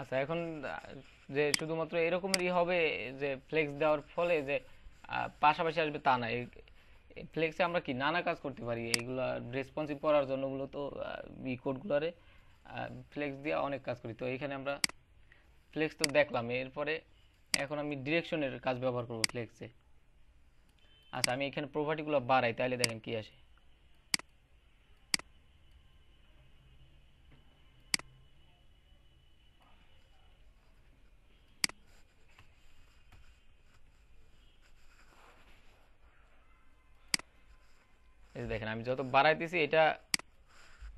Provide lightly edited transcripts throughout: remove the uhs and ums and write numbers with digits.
আচ্ছা এখন যে শুধুমাত্র এরকমেরই হবে যে ফ্লেক্স দেওয়ার ফলে যে পাশাপাশি আসবে তা না। ফ্লেক্সে আমরা কি নানা কাজ করতে পারি, এইগুলা রেসপন্সিভ করার জন্য মূলত ই কোডগুলারে ফ্লেক্স দিয়ে অনেক কাজ করি। তো এখানে আমরা ফ্লেক্স তো দেখলাম, এরপরে এখন আমি ডিরেকশনের কাজ ব্যবহার করব ফ্লেক্সে। আচ্ছা আমি এখানে প্রপার্টিগুলো বাড়াই, তাহলে দেখেন কি আসে। এই যে দেখেন আমি যত বাড়াইতেছি এটা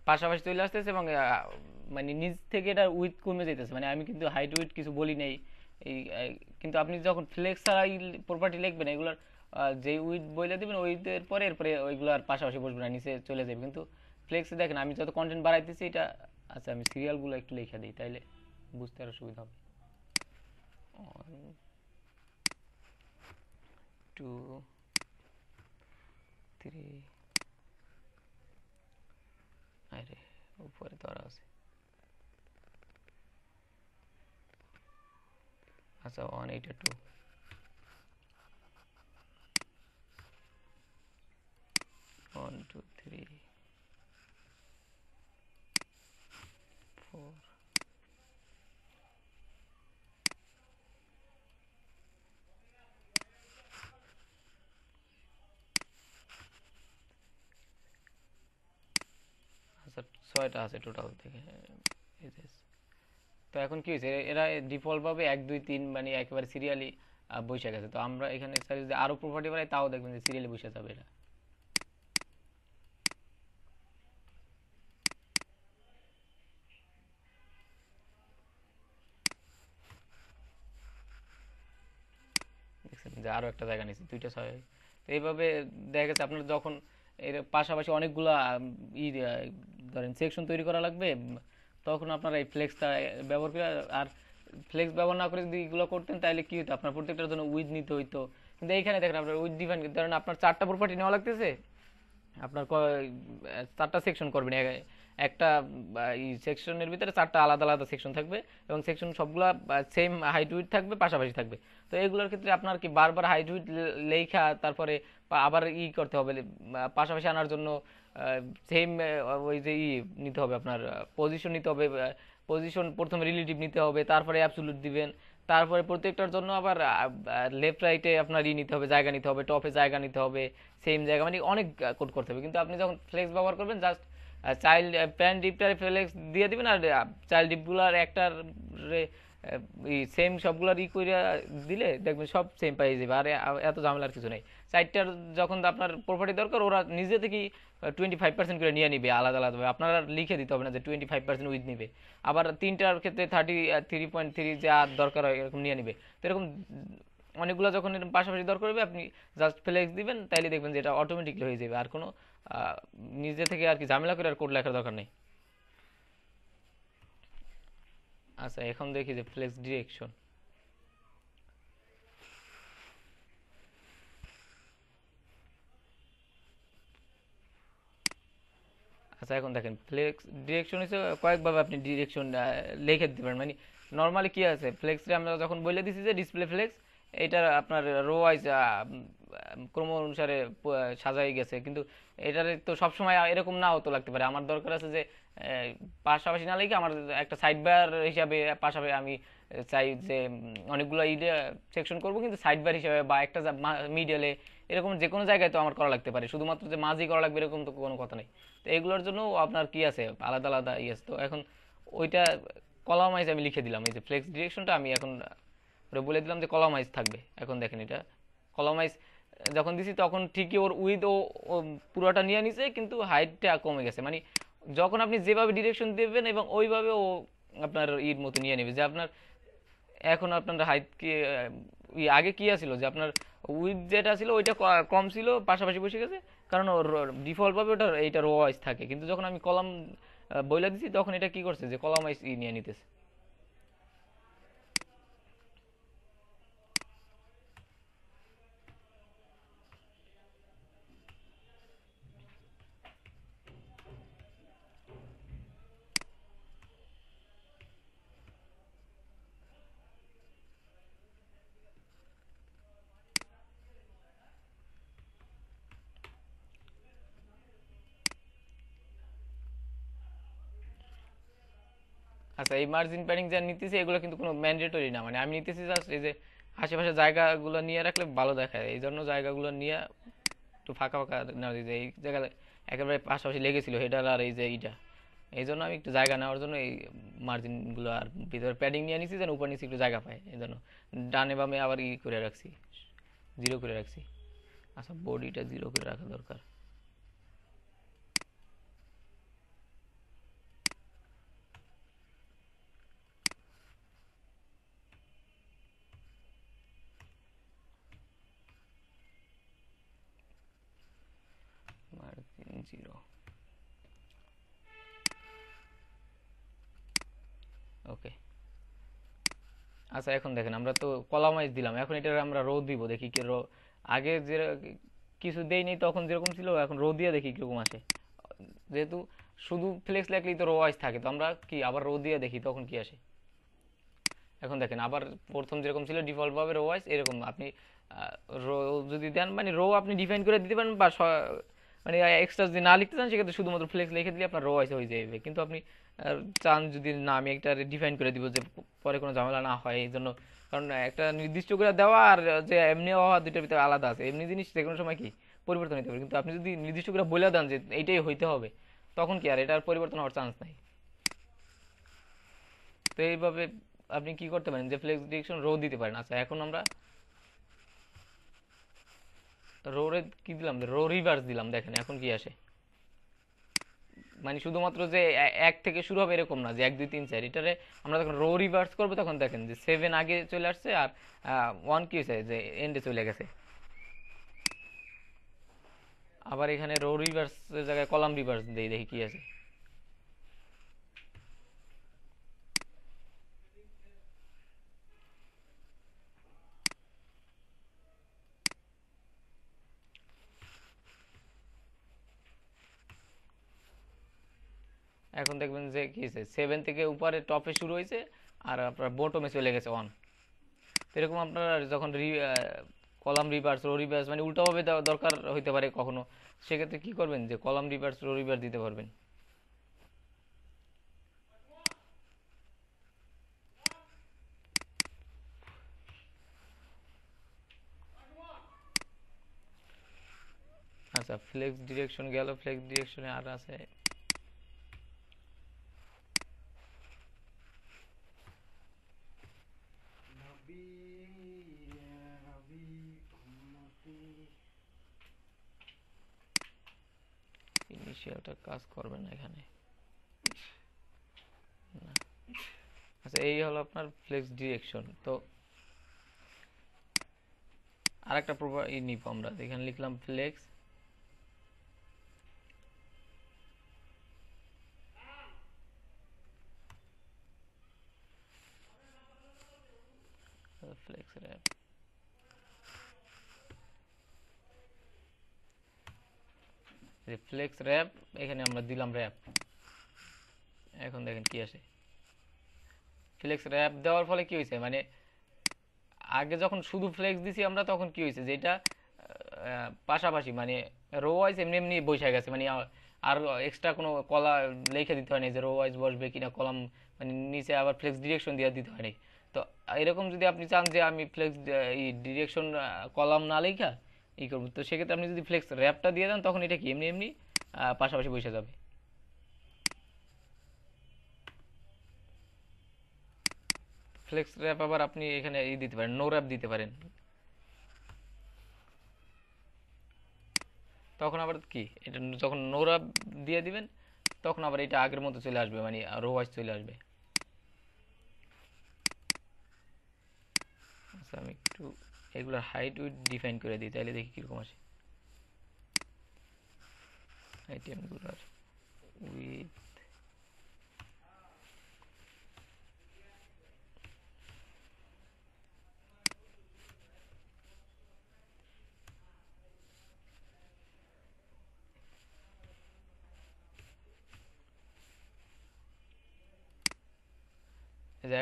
পাশাপাশি চলে আসতেছে, এবং মানে নিচ থেকে এটা উইথ কমে যেতেছে। মানে আমি কিন্তু হাইট উইথ কিছু বলি নাই এই কিন্তু আপনি যখন ফ্লেক্স ছাড়া প্রপার্টি লিখবেন এগুলার যে উইথ বলে দিবেন উইথের পরে এরপরে ওইগুলার পাশাপাশি বসবে না, নিচে চলে যাবে। কিন্তু ফ্লেক্সে দেখেন আমি যত কন্টেন্ট বাড়াইতেছি এটা। আচ্ছা আমি সিরিয়ালগুলো একটু লিখে দিই, তাইলে বুঝতে আরো সুবিধা হবে। 1 2 3, আরে উপরে তো আরো আছে। আচ্ছা 1 8 2 1 2 3 4। আচ্ছা 6টা আছে টোটাল থেকে। এই যে, তো এখন কি হয়েছে, এরা ডিফল্ট ভাবে 1 2 3 মানে একেবারে সিরিয়ালি বসে গেছে। তো আমরা এখানে যদি আরো প্রপার্টি বাড়াই তাও দেখবেন যে সিরিয়ালি বসে যাবে এটা। দেখছেন যে আরো একটা জায়গা নিচ্ছে, 2টা 6। তো এইভাবে দেখা গেছে আপনার যখন এর পাশাপাশি অনেকগুলা ই ধরেন সেকশন তৈরি করা লাগবে, তখন আপনারা এই ফ্লেক্সটা ব্যবহার করে। আর ফ্লেক্স ব্যবহার না করে যদি এগুলো করতেন তাহলে কি হতো, আপনার প্রত্যেকটার জন্য উইথ নিতে হইতো। কিন্তু এইখানে দেখেন আপনার উইথ ডিফাইন, ধরেন আপনার 4টা প্রপার্টি নেওয়া লাগতেছে, আপনার 4টা সেকশন করবেন। একটা এই সেকশনের ভিতরে 4টা আলাদা আলাদা সেকশন থাকবে, এবং সেকশন সবগুলা সেম হাইট উইথ থাকবে, পাশাপাশি থাকবে। তো এগুলোর ক্ষেত্রে আপনার কি বারবার হাইট উইথ লেখা, তারপরে আবার করতে হবে পাশাপাশি আনার জন্য সেম ওই যে নিতে হবে, আপনার পজিশন নিতে হবে। পজিশন প্রথমে রিলেটিভ নিতে হবে, তারপরে অ্যাবসলিউট দিবেন। তারপরে প্রত্যেকটার জন্য আবার লেফট রাইটে আপনার নিতে হবে, জায়গা নিতে হবে, টপে জায়গা নিতে হবে, সেম জায়গা, মানে অনেক কোড করতে হবে। কিন্তু আপনি যখন ফ্লেক্স ব্যবহার করবেন জাস্ট চাইল্ড প্যান ডিপটারে ফ্লেক্স দিয়ে দিবেন, আর চাইল্ড ডিপগুলার একটার সেম সবগুলার করে দিলে দেখবেন সব সেম পাই যাবে। আর এত ঝামেলার কিছু নেই। চারটার যখন আপনার প্রপার্টি দরকার ওরা নিজে থেকেই 25% করে নিয়ে নিবে আলাদা আলাদাভাবে, আপনারা লিখে দিতে হবে না যে 25% উইথ নিবে। আবার 3টার ক্ষেত্রে 33.3 যা দরকার হয় এরকম নিয়ে নিবে। তো এরকম অনেকগুলো যখন এরকম পাশাপাশি দরকার হবে আপনি জাস্ট ফ্লেক্স দিবেন, তাইলে দেখবেন যে এটা অটোমেটিকলি হয়ে যাবে। আর কোনো নিজে থেকে আর কি ঝামেলা করে আর কোড লেখার দরকার নেই। আচ্ছা এখন দেখি যে ফ্লেক্স ডিরেকশন। আচ্ছা এখন দেখেন ফ্লেক্স ডিরেকশন হচ্ছে কয়েকভাবে আপনি ডিরেকশন লিখে দিতে পারেন। মানে নর্মালি কি আছে, ফ্লেক্সে আমরা যখন বলে দিছি যে ডিসপ্লে ফ্লেক্স, এটা আপনার রো ওয়াইজ ক্রম অনুসারে সাজাই গেছে। কিন্তু এটার তো সবসময় এরকম নাও তো লাগতে পারে। আমার দরকার আছে যে পাশাপাশি না লিখে আমার একটা সাইড বার হিসাবে পাশাপাশি আমি চাই যে অনেকগুলো সেকশন করব, কিন্তু সাইড বার হিসাবে বা একটা মিডলে, এরকম যে কোনো জায়গায় তো আমার করা লাগতে পারে। শুধুমাত্র যে মাঝই করা লাগবে এরকম তো কোনো কথা নেই। তো এগুলোর জন্য আপনার কি আছে আলাদা আলাদা ইয়েস। তো এখন ওইটা কলামাইজ আমি লিখে দিলাম। এই যে ফ্লেক্স ডিরেকশনটা আমি এখন বলে দিলাম যে কলামাইজ থাকবে। এখন দেখেন এটা কলামাইজ যখন দিছি তখন ঠিকই ওর উইথ ও পুরোটা নিয়ে নিছে, কিন্তু হাইটটা কমে গেছে। মানে যখন আপনি যেভাবে ডিরেকশন দেবেন এবং ওইভাবে ও আপনার মতো নিয়ে নেবে। যে আপনার এখন আপনার হাইট কি আগে কি আছিল যে আপনার উইথ যেটা ছিল ওইটা কম ছিল, পাশাপাশি বসে গেছে, কারণ ডিফল্ট ভাবে ওটা এইটা রো ওয়াইজ থাকে। কিন্তু যখন আমি কলাম বইলা দিছি তখন এটা কি করছে যে কলাম ওয়াইজ নিয়ে নিতেছে। আচ্ছা, এই মার্জিন প্যাডিং যা নিতেছি এগুলো কিন্তু কোনো ম্যান্ডেটরি না, মানে আমি নিতেছি জাস্ট এই যে আশেপাশে জায়গাগুলো নিয়ে রাখলে ভালো দেখায়, এই জন্য জায়গাগুলো নিয়ে একটু ফাঁকা ফাঁকা না, যে এই জায়গা একেবারে পাশাপাশি লেগেছিল হেডার আর এই যে এইটা, এই জন্য আমি একটু জায়গা নেওয়ার জন্য এই মার্জিনগুলো আর ভিতরে প্যাডিং নিয়ে নিছি যেন উপর নিচে একটু জায়গা পায়, এই জন্য ডানে বামে আবার করে রাখছি, জিরো করে রাখছি। আচ্ছা, বডিটা জিরো করে রাখা দরকার। মার্জিন জিরো, ওকে। আচ্ছা, এখন দেখেন আমরা তো কলামাইজ দিলাম, এখন এটা আমরা রো দিব, দেখি কি রো আগে যে কিছু দেই নেই তখন যেরকম ছিল, এখন রো দিয়ে দেখি কিরকম আসে। যেহেতু শুধু ফ্লেক্স লাগলেই তো রো ওয়াইজ থাকে, তো আমরা কি আবার রো দিয়ে দেখি তখন কি আসে। এখন দেখেন আবার প্রথম যেরকম ছিল ডিফল্ট ভাবে রো ওয়াইজ, এরকম আপনি রো যদি দেন মানে রো আপনি ডিফাইন করে দিতে পারেন, বা মানে এক্সট্রা যদি না লিখতে চান সেক্ষেত্রে শুধুমাত্র ফ্লেক্স লিখে দিলে আপনার রো ওয়াইজ হয়ে যাবে। কিন্তু আপনি চান যদি না আমি একটা ডিফাইন করে দিব যে পরে কোনো ঝামেলা না হয়, এই জন্য, কারণ একটা নির্দিষ্ট করে দেওয়া আর যে এমনি হওয়া দুইটার ভিতরে আলাদা আছে। এমনি জিনিস যে কোনো সময় কি পরিবর্তন হতে পারে, কিন্তু আপনি যদি নির্দিষ্ট করে বলে দেন যে এইটাই হইতে হবে, তখন কি আর এটার পরিবর্তন হওয়ার চান্স নাই। তো এইভাবে আপনি কি করতে পারেন যে ফ্লেক্স ডিরেকশন রো দিতে পারেন। আচ্ছা, এখন আমরা রো রে কি দিলাম, রো রিভার্স দিলাম, দেখেন এখন কি আসে। মানে শুধুমাত্র যে এক থেকে শুরু হবে এরকম না যে 1 2 3 4, এটারে আমরা যখন রো রিভার্স করবো তখন দেখেন যে 7 আগে চলে আসছে আর 1 কি হয়েছে যে এন্ডে চলে গেছে। আবার এখানে রো রিভার্স এর জায়গায় কলাম রিভার্স দেই, দেখি কি আছে। এখন দেখবেন যে কি হয়েছে, 7 থেকে উপরে টপে শুরু হয়েছে আর আপনার বটমে চলে গেছে 1। তো এরকম আপনার যখন কলাম রিভার্স রো রিভার্স মানে উল্টোভাবে দেওয়া দরকার হইতে পারে কখনো, সেক্ষেত্রে কি করবেন যে কলাম রিভার্স রো রিভার্স দিতে পারবেন। আচ্ছা, ফ্লেক্স ডিরেকশন গেল, ফ্লেক্স ডিরেকশনে আর আছে ইনিশিয়ালটা কাজ করবে না এখানে, না। আচ্ছা, এই হলো আপনার ফ্লেক্স ডিরেকশন। তো আরেকটা নিব আমরা, এখানে লিখলাম flex flex wrap, flex wrap, এখানে আমরা দিলাম র্যাপ। এখন দেখেন কি আসে। ফ্লেক্স র্যাপ দেওয়ার ফলে কি হয়েছে, মানে আগে যখন শুধু ফ্লেক্স দিছি আমরা তখন কি হয়েছে, যেটা পাশাপাশি মানে রো ওয়াইজ এমনি এমনি বসে গেছে, মানে আর এক্সট্রা কোনো কলা লিখে দিতে হয়নি যে রো ওয়াইজ বসবে কিনা, কলাম মানে নিচে আবার ফ্লেক্স ডিরেকশন দিয়ে দিতে হয়নি। তো এরকম যদি আপনি চান যে আমি ফ্লেক্স এই ডিরেকশন কলাম না লেখা ই করবো, তো সেক্ষেত্রে আপনি যদি ফ্লেক্স র্যাপটা দিয়ে দেন তখন এটা কি এমনি এমনি পাশাপাশি বসে যাবে। ফ্লেক্স র্যাপ আবার আপনি এখানে ই দিতে পারেন, নো র্যাপ দিতে পারেন, তখন আবার কি এটা যখন নো র্যাপ দিয়ে দিবেন তখন আবার এটা আগের মতো চলে আসবে, মানে রো ওয়াইজ চলে আসবে। আচ্ছা, আমি একটু এগুলোর হাইট উইথ ডিফাইন করে দিই, তাহলে দেখি কিরকম আসে। আইটেমগুলোর উইথ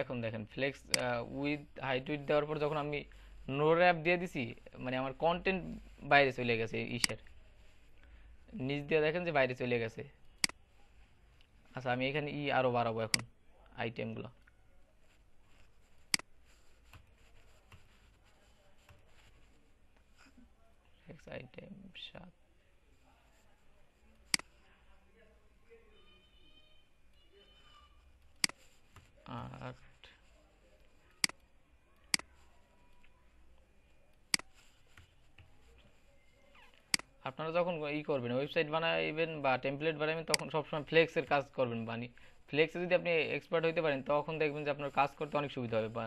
এখন দেখেন ফ্লেক্স উইথ হাইট উইথ দেওয়ার পর যখন আমি নো র্যাপ দিয়ে দিছি, মানে আমার কন্টেন্ট বাইরে চলে গেছে ইসের নিচ দিয়ে, দেখেন যে বাইরে চলে গেছে। আচ্ছা, আমি এখানে ই আরো বাড়াবো এখন, আইটেমগুলো। আইটেম 7 8। আপনারা যখন করবেন, ওয়েবসাইট বানাইবেন বা টেমপ্লেট বানাবেন, তখন সবসময় ফ্লেক্সের কাজ করবেন। মানে ফ্লেক্সে যদি আপনি এক্সপার্ট হইতে পারেন, তখন দেখবেন যে আপনার কাজ করতে অনেক সুবিধা হবে, বা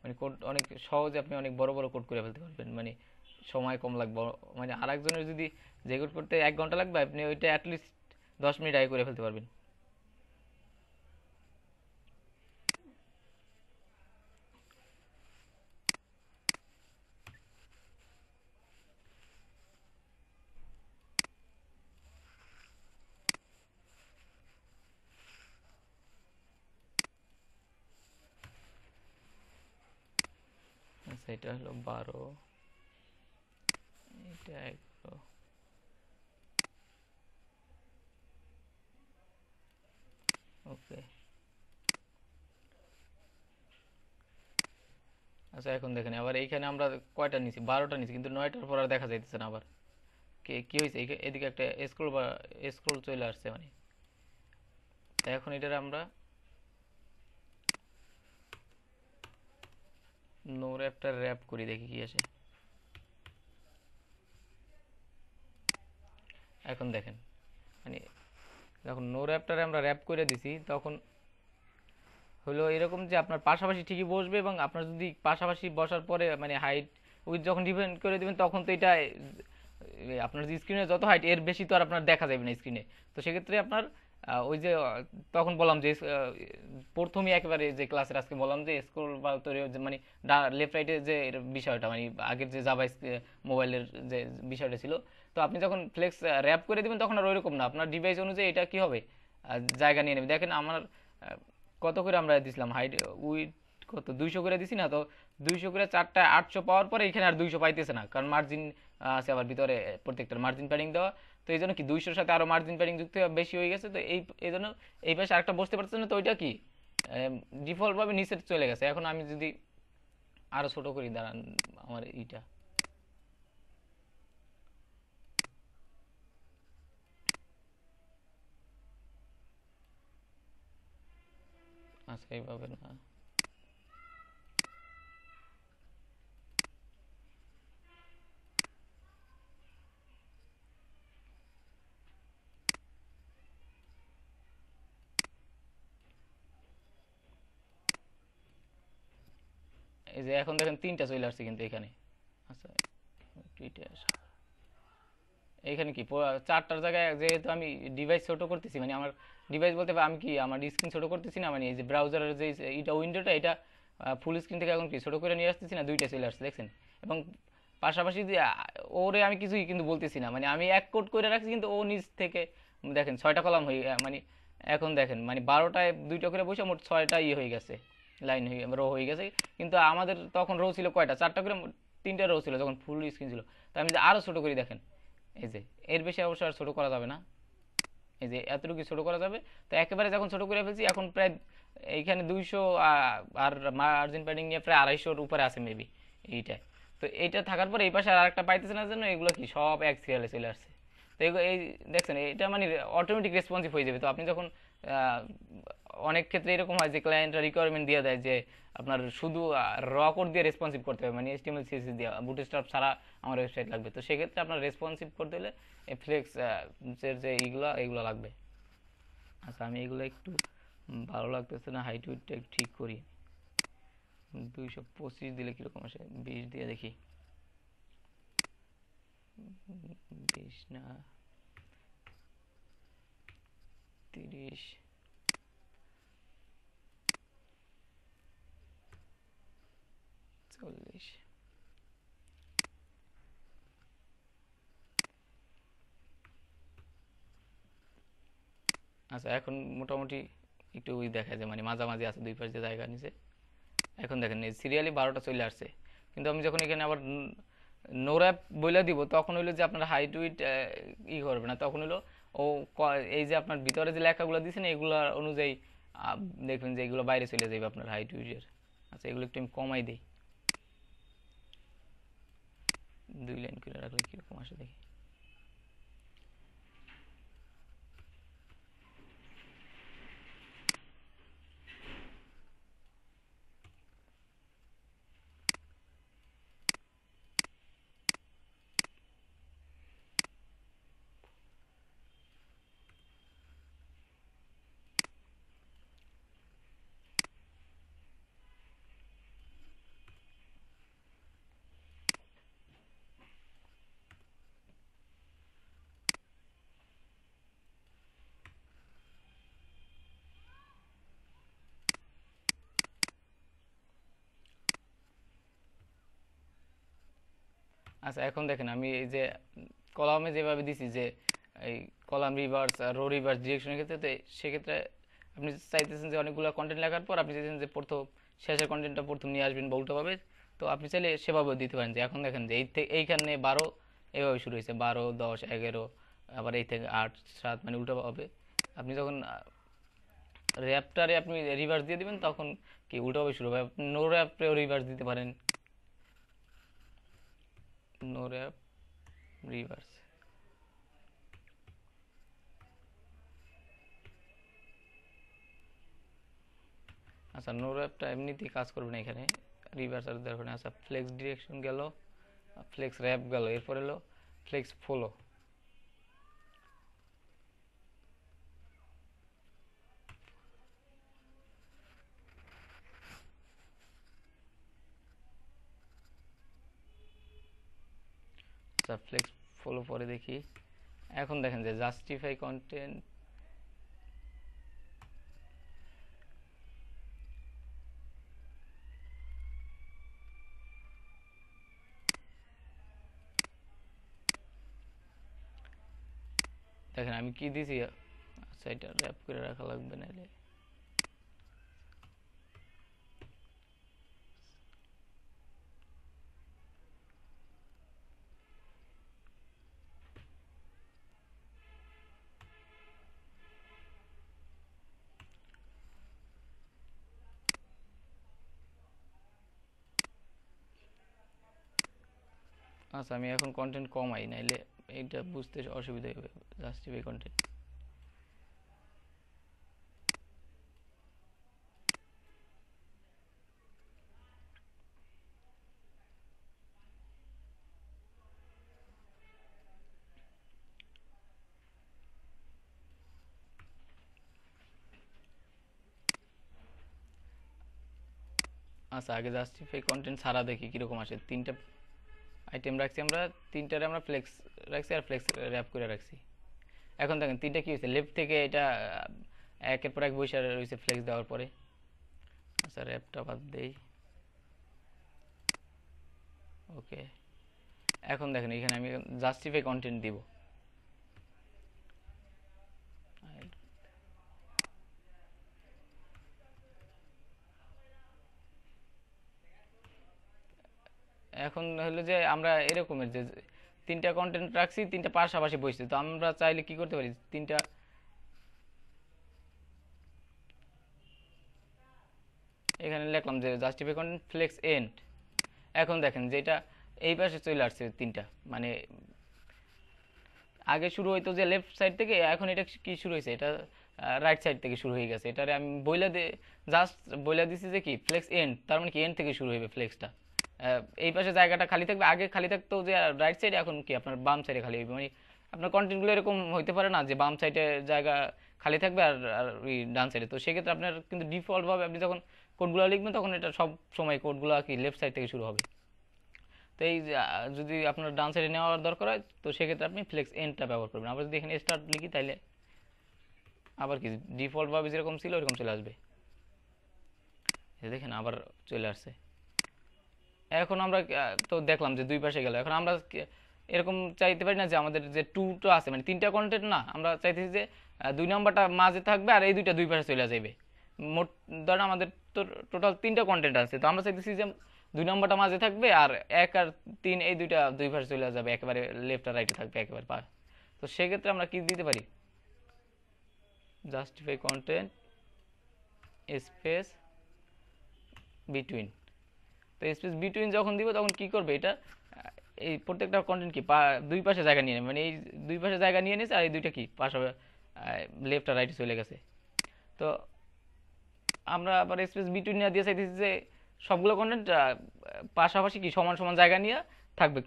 মানে কোড অনেক সহজে আপনি অনেক বড় বড় কোড করে ফেলতে পারবেন। মানে সময় কম লাগবে। মানে আরেকজনের যদি যে কোড করতে 1 ঘন্টা লাগবে, আপনি ওইটা অ্যাটলিস্ট 10 মিনিট আগে করে ফেলতে পারবেন। আচ্ছা, এটা হলো 12, এটা 11। ওকে। আচ্ছা, এখন দেখেন আবার এইখানে আমরা কয়টা নিছি, 12টা নিছি, কিন্তু 9টার পর আর দেখা যাইতেছে না। আবার কি হয়েছে, এদিকে একটা স্ক্রল বা স্ক্রল চলে আসছে। মানে এখন এটার আমরা নো র্যাপটা র্যাপ করি, দেখি কি আসে। এখন দেখেন, মানে যখন নো র্যাপটারে আমরা র্যাপ করে দিছি, তখন হলো এরকম যে আপনার পাশাপাশি ঠিকই বসবে, এবং আপনার যদি পাশাপাশি বসার পরে মানে হাইট উইথ যখন ডিফাইন করে দিবেন, তখন তো এটা আপনার যে স্ক্রিনে যত হাইট, এর বেশি তো আর আপনার দেখা যাবে না স্ক্রিনে। তো সেক্ষেত্রে আপনার ওই যে তখন বললাম যে প্রথমে একেবারে যে ক্লাসের আজকে বললাম যে স্ক্রল বা তৈরি মানে লেফট রাইটে যে বিষয়টা, মানে আগের যে জাভা মোবাইলের যে বিষয়টা ছিল, তো আপনি যখন ফ্লেক্স র্যাপ করে দিবেন, তখন আর ওইরকম না। আপনার ডিভাইস অনুযায়ী এটা কি হবে, জায়গা নিয়ে নেবে। দেখেন আমার কত করে আমরা দিছিলাম হাইট উইথ, কত 200 করে দিছি না? তো 200 করে 4টা 800 পাওয়ার পরে এখানে আর 200 পাইতেছে না, কারণ মার্জিন আছে আবার ভিতরে, প্রত্যেকটার মার্জিন প্যাডিং দেওয়া। তো এই জন্য কি 200-র সাথে আরো মার্জিন প্যাডিং যুক্ত বেশি হয়ে গেছে। তো এই জন্য এই পাশে আরেকটা বসতে পারছে না। তো ওইটা কি ডিফল্ট ভাবে নিচে চলে গেছে। এখন আমি যদি আরো ছোট করি, দাঁড়ান, আমার এইটা, আচ্ছা এইভাবে না, এই যে এখন দেখেন 3টা চলে আসছে কিন্তু এখানে। আচ্ছা, এইটা এইখানে কি 4টার জায়গায়, যেহেতু আমি ডিভাইস ছোট করতেছি, মানে আমার ডিভাইস বলতে আমি কি আমার স্ক্রিন ছোট করতেছি না, মানে এই যে ব্রাউজারের যে এটা উইন্ডোটা, এটা ফুল স্ক্রিন থেকে এখন কি ছোট করে নিয়ে আসতেছি না, 2টা চলে আসছে দেখছেন। এবং পাশাপাশি যে ওরে আমি কিছুই কিন্তু বলতেছি না, মানে আমি এক কোড করে রাখছি, কিন্তু ও নিচ থেকে দেখেন 6টা কলাম হয়ে, মানে এখন দেখেন মানে 12টায় 2টা করে বসে মোট 6টা ইয়ে হয়ে গেছে, লাইন হয়ে রো হয়ে গেছে। কিন্তু আমাদের তখন রো ছিল কয়টা, 4টা করে, 3টা রো ছিল যখন ফুল স্ক্রিন ছিল। তো আমি যদি আরো ছোট করি, দেখেন এই যে এর বেশি অবশ্য আর ছোট করা যাবে না, এই যে এতটুকু ছোট করা যাবে। তো একেবারে যখন ছোট করে ফেলছি, এখন প্রায় এইখানে 200 আর মার্জিন প্যাডিং নিয়ে প্রায় 250-র উপরে আছে মেবি এইটা। তো এইটা থাকার পর এই পাশে আর একটা পাইতেছে না জন্য এগুলো কি সব এক সিরিয়ালে চলে আসছে। তো এই দেখছেন, এটা মানে অটোমেটিক রেসপন্সিভ হয়ে যাবে। তো আপনি যখন অনেক ক্ষেত্রে এরকম হয় যে ক্লায়েন্টরা রিকোয়ারমেন্ট দিয়ে দেয় যে আপনার শুধু র কোড দিয়ে রেসপন্সিভ করতে হবে, মানে এইচটিএমএল সিএসএস দিয়ে, বুটস্ট্র্যাপ ছাড়া আমার ওয়েবসাইট লাগবে। তো সেক্ষেত্রে আপনার রেসপন্সিভ করতে হলে ফ্লেক্স এর যে এইগুলো লাগবে। আচ্ছা, আমি এগুলো একটু ভালো লাগতেছে না, হাইট উইডটা একটু ঠিক করি। 225 দিলে কিরকম আসে, 20 দিয়ে দেখি। 20 না, 30, 40। আচ্ছা, এখন মোটামুটি একটু ওই দেখা যায়, মানে মাঝামাঝি আছে, দুই পাশে জায়গা নিচে। এখন দেখেন এই সিরিয়ালি 12টা চলে আসছে, কিন্তু আমি যখন এখানে আবার নো র্যাপ বইলা দিব, তখন হইলো যে আপনার হাইট উইট করবে না। তখন হলো ও এই যে আপনার ভিতরে যে লেখাগুলো দিয়েছেন, এগুলো অনুযায়ী দেখবেন যে এগুলো বাইরে চলে যাবে আপনার হাইট ইউজের। আচ্ছা এগুলো একটু আমি কমাই দিই, 2 লাইন করে রাখলে কিরকম আসে দেখি। আচ্ছা এখন দেখেন আমি এই যে কলামে যেভাবে দিছি যে এই column rivers are rho reverse ডিরেকশনের ক্ষেত্রে, তো সেক্ষেত্রে আপনি চাইতেছেন যে অনেকগুলো কন্টেন্ট লেখার পর আপনি চাইছেন যে প্রথম শেষের কন্টেন্টটা প্রথম নিয়ে আসবেন বা উল্টোভাবে, তো আপনি চাইলে সেভাবেও দিতে পারেন। যে এখন দেখেন যে এইখানে 12 এভাবে শুরু হয়েছে, 12, 10, 11, আবার এই থেকে 8, 7 মানে উল্টোভাবে। আপনি যখন র্যাপটারে আপনি রিভার্স দিয়ে দিবেন তখন কি উল্টোভাবে শুরু হবে। আপনি নো র্যাপেও রিভার্স দিতে পারেন, নো র্যাপ রিভার্স। আচ্ছা নো র্যাপটা এমনিতেই কাজ করবে না এখানে, রিভার্স আর দরকার নেই। আচ্ছা ফ্লেক্স ডিরেকশন গেল, ফ্লেক্স র্যাপ গেল, এরপর এলো ফ্লেক্স ফলো। আচ্ছা ফ্লেক্স ফলো পরে দেখি। এখন দেখেন যে জাস্টিফাই কন্টেন্ট, দেখেন আমি কি দিছি। আচ্ছা এটা র্যাপ করে রাখা লাগবে নাহলে। আচ্ছা আমি এখন কন্টেন্ট কমাই নাইলে এইটা বুঝতে অসুবিধা হবে, জাস্টিফাই কন্টেন্ট। আচ্ছা আগে জাস্টিফাই কন্টেন্ট ছাড়া দেখি কিরকম আসে। 3টা আইটেম রাখছি আমরা, 3টারে আমরা ফ্লেক্স রাখছি আর ফ্লেক্স র্যাপ করে রাখছি। এখন দেখেন 3টা কি হয়েছে, লেফট থেকে এটা একের পর এক বসে রয়েছে ফ্লেক্স দেওয়ার পরে। আচ্ছা র্যাপটা বাদ দেই, ওকে। এখন দেখেন এখানে আমি জাস্টিফাই কন্টেন্ট দিব। এখন হলো যে আমরা এরকমের যে 3টা কন্টেন্ট রাখছি, 3টা পাশাপাশি বসছে, তো আমরা চাইলে কি করতে পারি, 3টা এখানে লিখলাম যে জাস্টিফাই কন্টেন্ট ফ্লেক্স এন্ড। এখন দেখেন যেটা এই পাশে চলে আসছে 3টা, মানে আগে শুরু হইতো যে লেফট সাইড থেকে, এখন এটা কি শুরু হয়েছে, এটা রাইট সাইড থেকে শুরু হয়ে গেছে। এটারে আমি বইলা দিয়ে জাস্ট বইলা দিছি যে কি ফ্লেক্স এন্ড, তার মানে কি এন্ড থেকে শুরু হবে ফ্লেক্সটা। এই পাশে জায়গাটা খালি থাকবে, আগে খালি থাকতো যে রাইট সাইডে, এখন কি আপনার বাম সাইডে খালি হবে। মানে আপনার কন্টেন্টগুলো এরকম হইতে পারে না যে বাম সাইডে জায়গা খালি থাকবে আর ওই ডান সাইডে। তো সেক্ষেত্রে আপনার কিন্তু ডিফল্টভাবে আপনি যখন কোডগুলো লিখবেন তখন এটা সব সময় কোডগুলো কি লেফট সাইড থেকে শুরু হবে। তো এই যদি আপনার ডান সাইডে নেওয়ার দরকার হয় তো সেক্ষেত্রে আপনি ফ্লেক্স এন্ডটা ব্যবহার করবেন। আবার যদি এখানে স্টার্ট লিখি তাহলে আবার কি ডিফল্টভাবে যেরকম ছিল ওরকম চলে আসবে। দেখেন আবার চলে আসছে। এখন আমরা তো দেখলাম যে দুই পাশে গেল। এখন আমরা এরকম চাইতে পারি না যে আমাদের যে টুটা আছে, মানে 3টা কন্টেন্ট না, আমরা চাইতেছি যে 2 নম্বরটা মাঝে থাকবে আর এই দুইটা দুই পাশে চলে যাবে। মোট ধরেন আমাদের তো টোটাল 3টা কন্টেন্ট আছে, তো আমরা চাইতেছি যে 2 নম্বরটা মাঝে থাকবে আর 1 আর 3 এই দুইটা দুই পাশে চলে যাবে, একেবারে লেফট আর রাইটে থাকবে একেবারে পা। তো সেক্ষেত্রে আমরা কি দিতে পারি, জাস্টিফাই কন্টেন্ট স্পেস বিটুইন। তো স্পেস বিটুইন যখন দিব তখন কি করবে এটা, এই প্রত্যেকটা কন্টেন্ট কি দুই পাশে জায়গা নিয়ে নেবে, মানে এই দুই পাশে জায়গা নিয়ে নিয়েছে আর এই দুইটা কি পাশাপাশি লেফট আর রাইটে চলে গেছে। তো আমরা আবার স্পেস বিটুইন নিয়ে দিয়ে চাইতেছি যে সবগুলো কন্টেন্ট পাশাপাশি কি সমান সমান জায়গা নিয়ে থাকবে,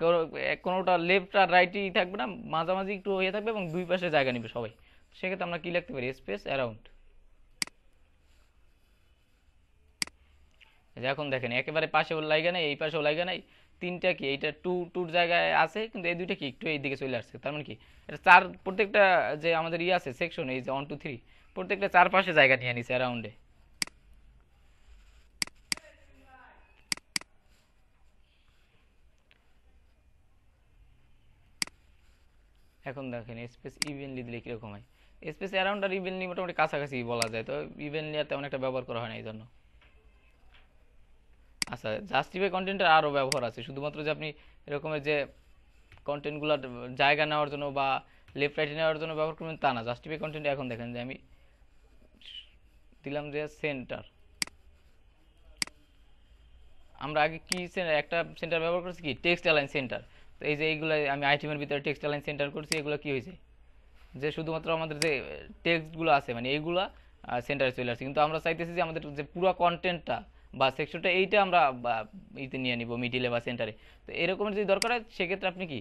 কোনোটা লেফট আর রাইটই থাকবে না, মাঝামাঝি একটু হয়ে থাকবে এবং দুই পাশে জায়গা নিবে সবাই। সেক্ষেত্রে আমরা কি লিখতে পারি, স্পেস অ্যারাউন্ড। এখন দেখেন একেবারে পাশেও লাইগা নাই, এই পাশেও লাইগা নাই, তিনটা কি এইটা টুর জায়গায় আছে, কিন্তু এই দুইটা কি একটু এই দিকে চলে আসছে। তার মানে কি এটা চার, প্রত্যেকটা যে আমাদের আছে সেকশন, এই যে 1 2 3 প্রত্যেকটা চার পাশে জায়গা নিয়ে নিছে অ্যারাউন্ডে। এখন দেখেন স্পেস ইভেনলি দিলে কিরকম হয়, স্পেস অ্যারাউন্ড আর ইভেনলি মোটামুটি কাছাকাছি বলা যায়, তো ইভেনলি আর তেমন একটা ব্যবহার করা হয় না এই জন্য। আচ্ছা, জাস্টিফাই কন্টেন্টের আরও ব্যবহার আছে, শুধুমাত্র যে আপনি এরকমের যে কন্টেন্টগুলো জায়গা নেওয়ার জন্য বা লেফট রাইটে নেওয়ার জন্য ব্যবহার করবেন তা না। জাস্টিফাই কন্টেন্ট এখন দেখেন যে আমি দিলাম যে সেন্টার, আমরা আগে কি একটা সেন্টার ব্যবহার করছি কি টেক্সট অ্যালাইন সেন্টার। তো এই যে এইগুলো আমি আইটেমের ভিতরে টেক্সট অ্যালাইন সেন্টার করছি, এগুলো কি হয়েছে যে শুধুমাত্র আমাদের যে টেক্সটগুলো আছে মানে এইগুলা সেন্টারে চলে আসছে, কিন্তু আমরা চাইতেছি যে আমাদের যে পুরো কন্টেন্টটা বা সেকশনটা এইটা আমরা ইতে নিয়ে নিব মিডিলে বা সেন্টারে। তো এরকমের যদি দরকার হয় সেক্ষেত্রে আপনি কি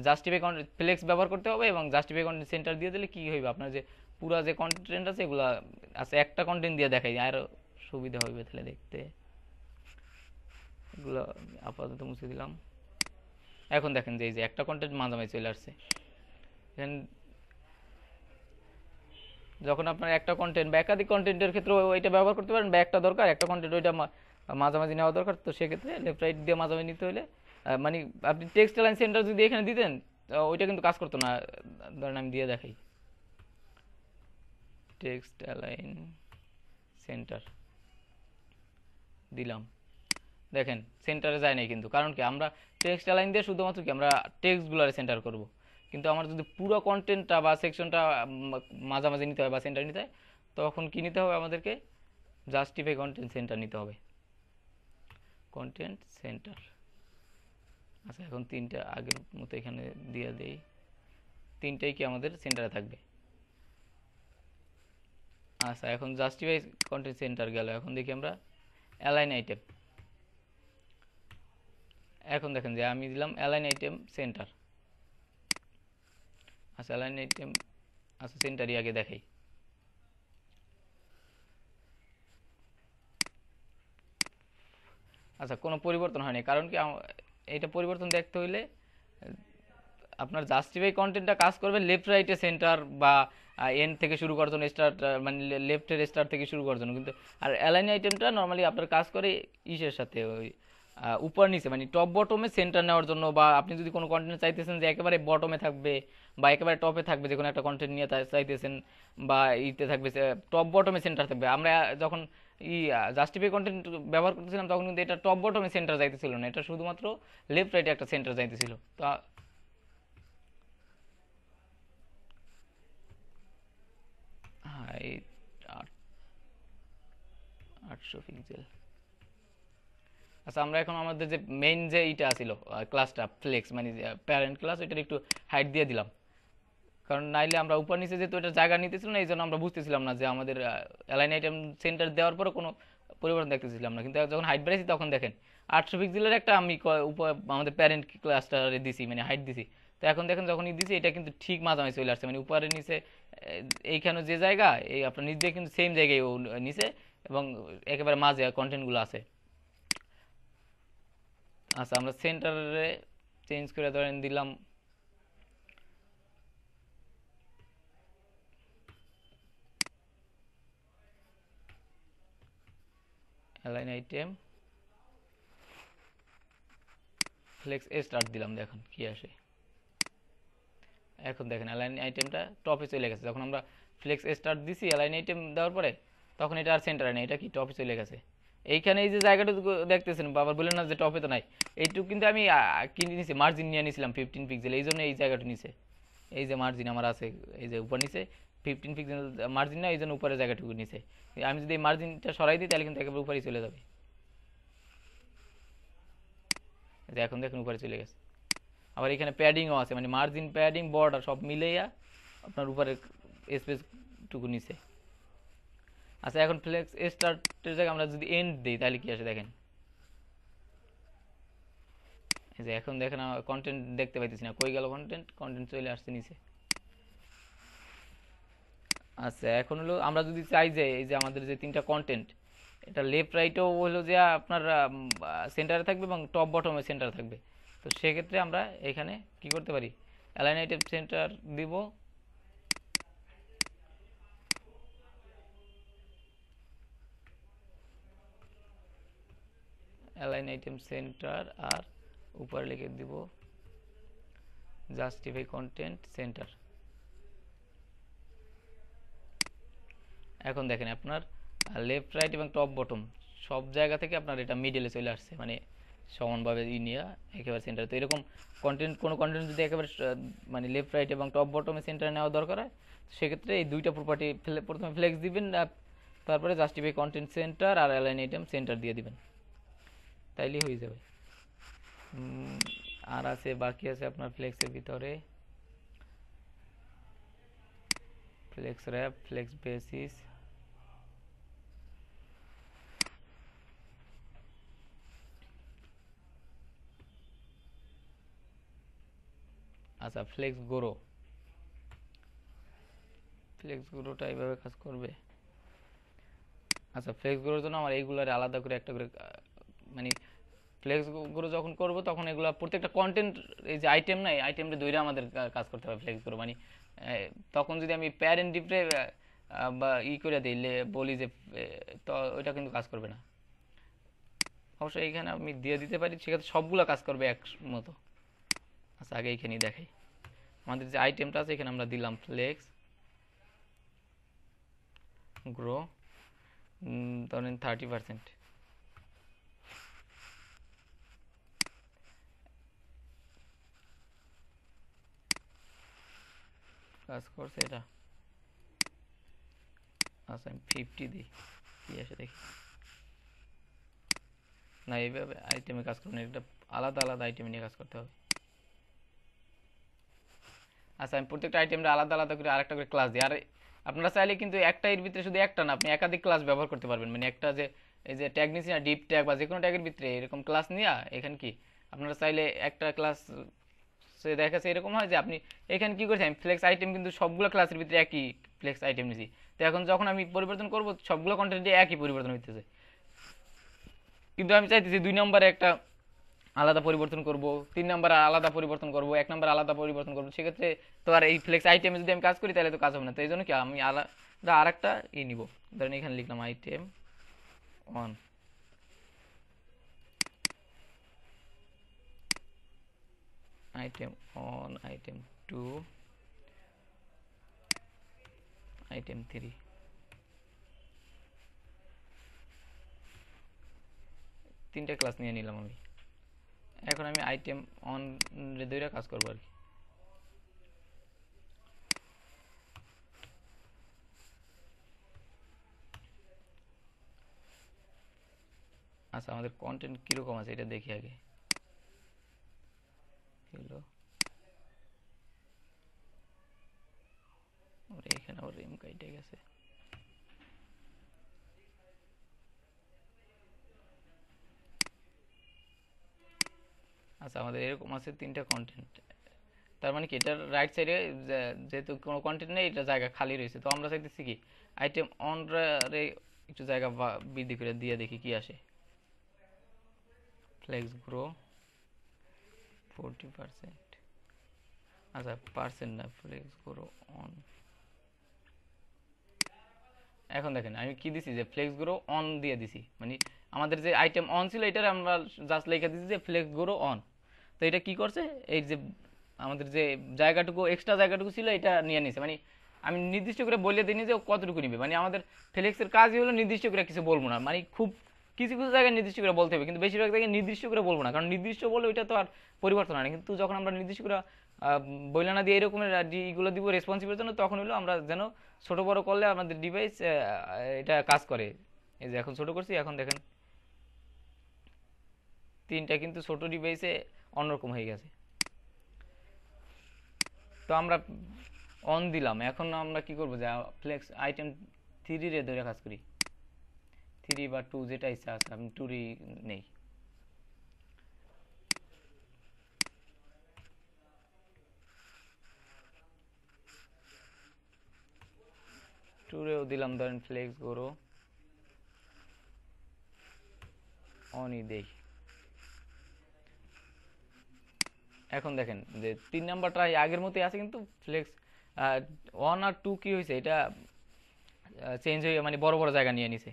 জাস্টিফাই কন্টেন্ট ফ্লেক্স ব্যবহার করতে হবে এবং জাস্টিফাই কন্টেন্ট সেন্টার দিয়ে দিলে কি হইবে, আপনার যে পুরো যে কন্টেন্ট আছে এগুলো আছে একটা কন্টেন্ট দিয়ে দেখাই আরও সুবিধা হইবে তাহলে দেখতে। এগুলো আপাতত মুছে দিলাম। এখন দেখেন যে এই যে একটা কন্টেন্ট মাঝামাঝি চলে আসছে। যখন আপনার একটা কন্টেন্ট বা একাধিক কন্টেন্টের ক্ষেত্রে ওইটা ব্যবহার করতে পারেন, বা একটা দরকার একটা কন্টেন্ট ওইটা মাঝামাঝি নেওয়া দরকার, তো সেক্ষেত্রে লেফট রাইট দিয়ে মাঝামাঝি নিতে হলে মানে আপনি টেক্সট অ্যালাইন সেন্টার যদি এখানে দিতেন ওইটা কিন্তু কাজ করতো না। ধরেন আমি দিয়ে দেখাই টেক্সট অ্যালাইন সেন্টার দিলাম, দেখেন সেন্টারে যায় নাই কিন্তু, কারণ কি আমরা টেক্সট অ্যালাইন দিয়ে শুধুমাত্র কি আমরা টেক্সটগুলোরে সেন্টার করব, কিন্তু আমার যদি পুরো কন্টেন্টটা বা সেকশনটা মাঝামাঝি নিতে হয় বা সেন্টার নিতে হয় তখন কি নিতে হবে আমাদেরকে, জাস্টিফাই কন্টেন্ট সেন্টার নিতে হবে, কন্টেন্ট সেন্টার। আচ্ছা, এখন তিনটা আগের মতো এখানে দিয়ে দেই, তিনটাই কি আমাদের সেন্টারে থাকবে। আচ্ছা, এখন জাস্টিফাই কন্টেন্ট সেন্টার গেল, এখন দেখি আমরা অ্যালাইন আইটেম। এখন দেখেন যে আমি দিলাম অ্যালাইন আইটেম সেন্টার। আচ্ছা, অ্যালাইন আইটেম আচ্ছা সেন্টারই আগে দেখাই। আচ্ছা, কোনো পরিবর্তন হয়নি, কারণ কি এটা পরিবর্তন দেখতে হইলে আপনার জাস্টিফাই কন্টেন্টটা কাজ করবে লেফট রাইটে সেন্টার বা এন্ড থেকে শুরু করার জন্য স্টার্ট, মানে লেফটের স্টার্ট থেকে শুরু করার জন্য, কিন্তু আর অ্যালাইন আইটেমটা নর্মালি আপনার কাজ করে ইসের সাথে ওই উপর নিচে মানে টপ বটমে সেন্টার নেওয়ার জন্য, বা আপনি যদি কোনো কন্টেন্ট চাইতেছেন যে একেবারে বটমে থাকবে বা একেবারে টপে থাকবে, যে কোনো একটা কন্টেন্ট নিয়ে চাইতেছেন বা ইতে থাকবে টপ বটমে সেন্টার থাকবে, আমরা যখন জাস্টিফাই কন্টেন্ট ব্যবহার করতেছিলাম তখন কিন্তু এটা টপ বটমে সেন্টার যাইতেছিল না, এটা শুধুমাত্র লেফট রাইটে একটা সেন্টার যাইতেছিল। তো হ্যাঁ, এই 800 পিক্সেল। আচ্ছা, আমরা এখন আমাদের যে মেইন যে ইটা ছিল ক্লাসটা ফ্লেক্স মানে প্যারেন্ট ক্লাস, ওইটার একটু হাইট দিয়ে দিলাম, কারণ নাইলে আমরা উপর নিচে যেহেতু এটা জায়গা নিতেছিল না এই জন্য আমরা বুঝতেছিলাম না যে আমাদের অ্যালাইন আইটেম সেন্টার দেওয়ার পরে কোনো পরিবর্তন দেখতেছিলাম না, কিন্তু যখন হাইট বাড়াইছি তখন দেখেন 800 পিক্সেলের একটা আমি আমাদের প্যারেন্ট ক্লাসটা দিছি মানে হাইট দিছি। তো এখন দেখেন যখনই দিছি এটা কিন্তু ঠিক মাঝামাঝি চলে আসছে, মানে উপরে নিচে এইখানে যে জায়গা এই আপনার নিচ দিয়ে কিন্তু সেম জায়গায় ও নিচে এবং একেবারে মাঝে কন্টেন্টগুলো আছে। আচ্ছা, আমরা সেন্টারে চেঞ্জ করে ধরেন দিলাম অ্যালাইন আইটেম ফ্লেক্স স্টার্ট দিলাম, দেখুন কি আসে। এখন দেখেন অ্যালাইন আইটেমটা টপে চলে গেছে, যখন আমরা ফ্লেক্স স্টার্ট দিছি অ্যালাইন আইটেম দেওয়ার পরে তখন এটা আর সেন্টারে নেই, এটা কি টপে চলে গেছে। এইখানে এই যে জায়গাটা দেখতেছেন বাবার বললেন না যে টপে তো নাই, এইটুকু কিন্তু আমি কিনে নিছি মার্জিন নিয়ে নিয়েছিলাম 15 পিক্সেল, এই জন্য এই জায়গাটা নিচে এই যে মার্জিন আমার আছে এই যে উপর নিচে 15 পিক্সেল মার্জিন না, এই জন্য উপরে জায়গাটুকু নিচে। আমি যদি এই মার্জিনটা সরাই দিই তাহলে কিন্তু একেবারে উপরেই চলে যাবে। এখন দেখুন উপরে চলে গেছে। আবার এখানে প্যাডিংও আছে, মানে মার্জিন, প্যাডিং, বর্ডার সব মিলেইয়া আপনার উপরে স্পেসটুকু নিচে। আচ্ছা, এখন ফ্লেক্স স্টার্টের জায়গায় আমরা যদি এন্ড দিই তাহলে কি আসে দেখেন। এই যে এখন দেখেন কন্টেন্ট দেখতে পাইতেছি না, কই গেল কন্টেন্ট? কন্টেন্ট চলে আসছে নিচে। আচ্ছা, এখন হলো আমরা যদি চাই যে এই যে আমাদের যে তিনটা কন্টেন্ট, এটা লেফট রাইটও হলো যে আপনার সেন্টারে থাকবে এবং টপ বটমে সেন্টারে থাকবে। তো সেক্ষেত্রে আমরা এখানে কি করতে পারি, অ্যালাইন আইটেম সেন্টার দিব, অ্যালাইন আইটেম সেন্টার, আর উপরে লিখে দিব জাস্টিফাই কন্টেন্ট সেন্টার। এখন দেখেন আপনার লেফট রাইট এবং টপ বটম সব জায়গা থেকে আপনার এটা মিডলে চলে আসছে, মানে সমানভাবে নিয়ে একেবারে সেন্টার। তো এরকম কন্টেন্ট, কোনো কন্টেন্ট যদি একেবারে মানে লেফট রাইট এবং টপ বটমে সেন্টারে নেওয়া দরকার হয়, সেক্ষেত্রে এই দুইটা প্রপার্টি প্রথমে ফ্লেক্স দিবেন, তারপরে জাস্টিফাই কন্টেন্ট সেন্টার আর অ্যালাইন আইটেম সেন্টার দিয়ে দিবেন, তাইলেই হয়ে যাবে। আর আছে, বাকি আছে আপনার ফ্লেক্সের ভিতরে ফ্লেক্স র্যাপ, ফ্লেক্স বেসিস, আচ্ছা ফ্লেক্স গ্রো, ফ্লেক্স গ্রোটা এইভাবে কাজ করবে। আচ্ছা, ফ্লেক্স গ্রোর জন্য আমার এইগুলার আলাদা করে একটা করে মানে ফ্লেক্স গ্রো যখন করব তখন এগুলো প্রত্যেকটা কন্টেন্ট, এই যে আইটেম নাই, আইটেমটা ধরে আমাদের কাজ করতে হবে ফ্লেক্স গ্রো। মানে তখন যদি আমি প্যারেন্ট ডিপরে বা করে দিই, বলি যে, তো ওইটা কিন্তু কাজ করবে না। অবশ্যই এইখানে আমি দিয়ে দিতে পারি, সেক্ষেত্রে সবগুলো কাজ করবে এক মতো। আচ্ছা, আগে এইখানেই দেখাই, আমাদের যে আইটেমটা আছে এখানে আমরা দিলাম ফ্লেক্স গ্রো, ধরেন 30%। কাজ করছে এটা। আচ্ছা, আমি 50 দিই, কি আসে দেখি। না, এইভাবে আইটেমে কাজ করুন, এটা আলাদা আলাদা আইটেমে নিয়ে কাজ করতে হবে। আচ্ছা, আমি প্রত্যেকটা আইটেমটা আলাদা আলাদা করে আরেকটা করে ক্লাস দিই। আর আপনারা চাইলে কিন্তু একটা এর ভিতরে শুধু একটা না, আপনি একাধিক ক্লাস ব্যবহার করতে পারবেন। মানে একটা যে এই যে ট্যাগ নিচ্ছি না, ডিপ ট্যাগ বা যে কোনো ট্যাগের ভিতরে এরকম ক্লাস নিয়ে এখানে কি আপনারা চাইলে একটা ক্লাস দেখা যাচ্ছে এরকম হয় যে আপনি এখানে কি করছেন, ফ্লেক্স আইটেম কিন্তু সবগুলো ক্লাসের ভিতরে একই ফ্লেক্স আইটেম নিছি। তো এখন যখন আমি পরিবর্তন করব সবগুলো কন্টেন্টে একই পরিবর্তন হইতেছে, কিন্তু আমি চাইতেছি 2 নম্বরে একটা আলাদা পরিবর্তন করব, 3 নাম্বার আলাদা পরিবর্তন করব, 1 নাম্বার আলাদা পরিবর্তন করব। সেক্ষেত্রে তো আর এই ফ্লেক্স আইটেমে যদি আমি কাজ করি তাহলে তো কাজ হবে না। তো এই জন্য কি আমি আলাদা আরেকটা নিব, ধরেন এখানে লিখলাম item on, item on, item 2, item 3, তিনটা ক্লাস নিয়ে নিলাম আমি। এখন আমি আইটেম অন দুইটা কাজ করবো আর কি। আচ্ছা, আমাদের কন্টেন্ট কিরকম আছে এটা দেখি আগে। হলো এখানে আবার রেম কাইটে গেছে। আচ্ছা, আমাদের এরকম আছে 3টা কন্টেন্ট, তার মানে কি এটার রাইট সাইডে যেহেতু কোনো কন্টেন্ট নেই, এটা জায়গা খালি রয়েছে। তো আমরা চাইতেছি কি আইটেম অন রে একটু জায়গা বৃদ্ধি করে দিয়ে দেখি কি আসে। ফ্লেক্স গ্রো 40%, আচ্ছা পার্সেন্ট না, ফ্লেক্স গ্রো অন। এখন দেখেন আমি কি দিছি, যে ফ্লেক্স গ্রো অন দিয়ে দিছি, মানে আমাদের যে আইটেম অন ছিল এটার আমরা জাস্ট লেখা দিছি যে ফ্লেক্স গ্রো অন। তো এটা কি করছে, এই যে আমাদের যে জায়গাটুকু এক্সট্রা জায়গাটুকু ছিল এটা নিয়ে নিছে। মানে আমি নির্দিষ্ট করে বলে দিইনি যে কতটুকু নিবে, মানে আমাদের ফ্লেক্সের কাজই হলো নির্দিষ্ট করে কিছু বলবো না, মানে খুব কিছু কিছু জায়গায় নির্দিষ্ট করে বলতে হবে, কিন্তু বেশিরভাগ জায়গায় নির্দিষ্ট করে বলবো না, কারণ নির্দিষ্ট বলে ওইটা তো আর পরিবর্তন হয় না। কিন্তু যখন আমরা নির্দিষ্ট করে বইলা না দিয়ে এরকমের এগুলো দিব রেসপন্সিভের জন্য, তখন হলো আমরা যেন ছোট বড় করলে আমাদের ডিভাইস এটা কাজ করে। এই যে এখন ছোট করছি, এখন দেখেন তিনটা কিন্তু ছোট ডিভাইসে অন্যরকম হয়ে গেছে। তো আমরা অন দিলাম, এখন আমরা কি করবো যে ফ্লেক্স আইটেম 3 রে ধরে কাজ করি, 3 বা 2 যেটা ইচ্ছা আছে, আমি 2 রে নেই। টুরেও দিলাম, ধরেন ফ্লেক্স করো অনই দেই। এখন দেখেন যে 3 নাম্বারটা আগের মতোই আছে, কিন্তু ফ্লেক্স 1 আর 2 কি হয়েছে, এটা চেঞ্জ হয়ে মানে বড় বড় জায়গা নিয়ে নিছে।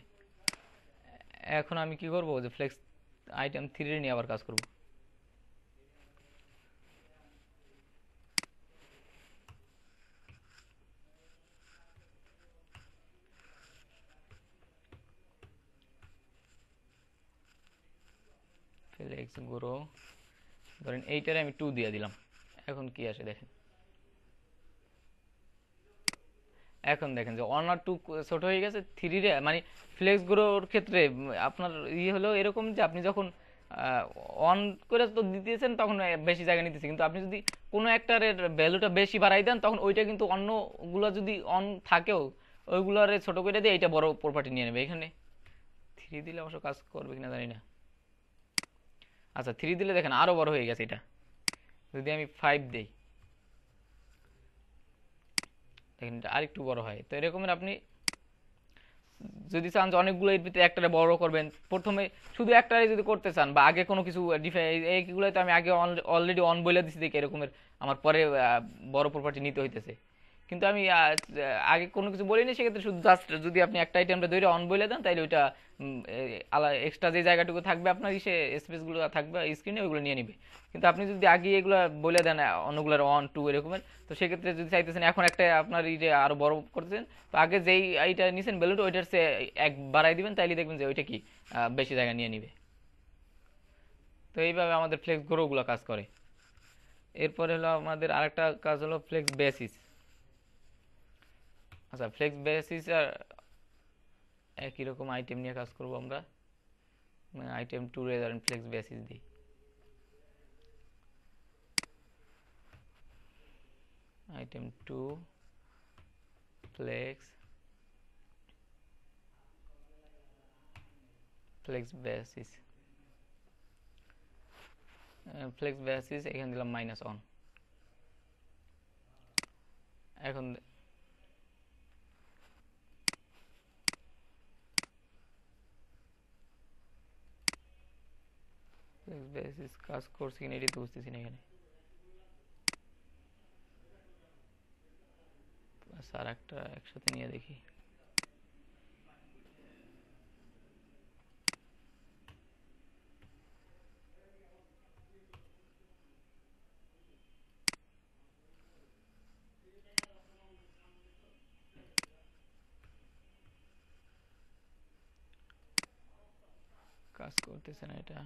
এখন আমি কি করব যে ফ্লেক্স আইটেম 3 নিয়ে আবার কাজ করব। ফ্লেক্স গ্রো, ধরেন এইটারে আমি 2 দিয়ে দিলাম। এখন কি আসে দেখেন, এখন দেখেন যে 1 আর 2 ছোট হয়ে গেছে, 3 রে মানে ফ্লেক্স গ্রোর ক্ষেত্রে আপনার হলো এরকম যে আপনি যখন অন করে তো দিতেছেন তখন বেশি জায়গা নিতেছে, কিন্তু আপনি যদি কোনো একটার ভ্যালুটা বেশি বাড়াই দেন তখন ওইটা কিন্তু অন্যগুলো যদি অন থাকেও ওইগুলোর ছোট করে দিয়ে এইটা বড় প্রপার্টি নিয়ে নেবে। এখানে 3 দিলে অবশ্য কাজ করবে কিনা জানি না। আচ্ছা 3 দিলে দেখেন আরো বড় হয়ে গেছে এটা। যদি আমি 5 দেই, দেখেন এটা আরেকটু বড় হয়। তো এরকমের আপনি যদি চান যে অনেকগুলো এর ভিতরে একটারে বড় করবেন, প্রথমে শুধু একটারে যদি করতে চান বা আগে কোনো কিছু এইগুলো তো আমি আগে অলরেডি অন বলে দিছি দেখি এরকমের আমার পরে বড় প্রপার্টি নিতে হইতেছে, কিন্তু আমি আগে কোনো কিছু বলিনি। সেক্ষেত্রে শুধু জাস্ট যদি আপনি একটা আইটেমটা ধরে অন বলে দেন তাহলে ওইটা এক্সট্রা যে জায়গাটুকু থাকবে আপনার ইসে স্পেসগুলো থাকবে স্ক্রিনে ওইগুলো নিয়ে নিবে। কিন্তু আপনি যদি আগে এগুলো বলে দেন অন্যগুলোর 1 2 এরকমের, তো সেক্ষেত্রে যদি চাইতেছেন এখন একটা আপনার এই যে আরো বড় করতেছেন, তো আগে যেই এইটা নিছেন ভ্যালুটা ওইটার সে এক বাড়াই দিবেন, তাইলে দেখবেন যে ওইটা কি বেশি জায়গা নিয়ে নিবে। তো এইভাবে আমাদের ফ্লেক্স গ্রোগুলো কাজ করে। এরপরে হলো আমাদের আরেকটা কাজ হলো ফ্লেক্স বেসিস। আচ্ছা ফ্লেক্স বেসিস আর একই রকম আইটেম নিয়ে কাজ করব আমরা। আইটেম 2 রে ধরেন ফ্লেক্স বেসিস দিই, item 2 flex basis, flex basis এখানে দিলাম -1। এখন ফ্লেক্স বেসিস কাজ করছি কিনা এটাই তো বুঝতেছি না এখানে। আর একটা একসাথে নিয়ে দেখি। কাজ করতেছে না এটা,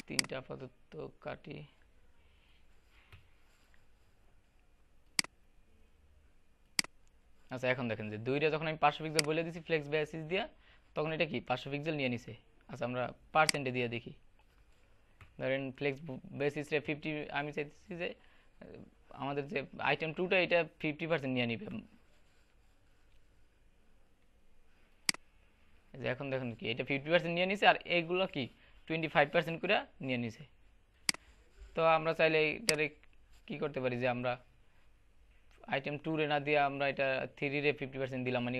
তিনটা আপাতত কাটি। আচ্ছা এখন দেখেন যে 2টা যখন আমি 500 পিক্সেল বলে দিছি ফ্লেক্স বেসিস দিয়া, তখন এটা কি 500 পিক্সেল নিয়ে নিছে। আচ্ছা আমরা পার্সেন্টে দিয়ে দেখি, ধরেন ফ্লেক্স বেসিস রে 50, আমি চাইতেছি যে আমাদের যে আইটেম 2টা এটা 50% নিয়ে নিবে। যে এখন দেখুন কি এটা 50% নিয়ে নিছে, আর এইগুলো কি 25% করে নিয়ে নিছে। তো আমরা চাইলে এটারে কি করতে পারি যে আমরা আইটেম 2 রে না দিয়ে আমরা এটা 3 রে 50% দিলাম, মানে